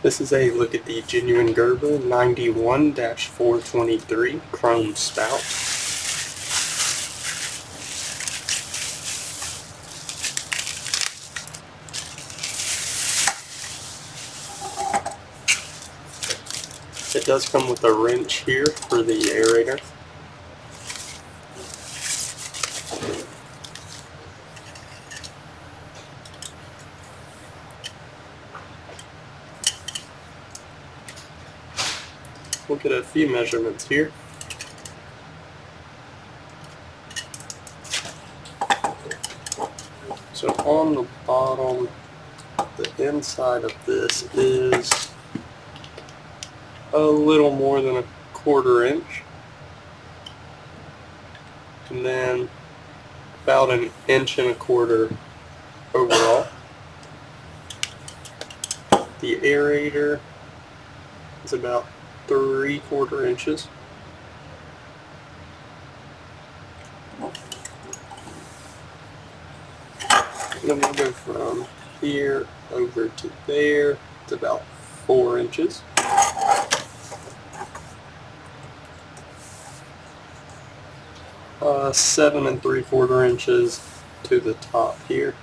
This is a look at the genuine Gerber 91-423 chrome spout. It does come with a wrench here for the aerator. Look at a few measurements here. So on the bottom, the inside of this is a little more than a 1/4 inch, and then about 1.25 inches overall. The aerator is about 3/4 inches. Then we'll go from here over to there. It's about 4 inches. Uh, 7 3/4 inches to the top here.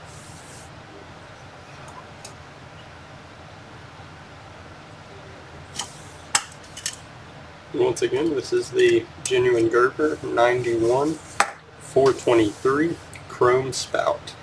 Once again, this is the genuine Gerber 91-423 chrome spout.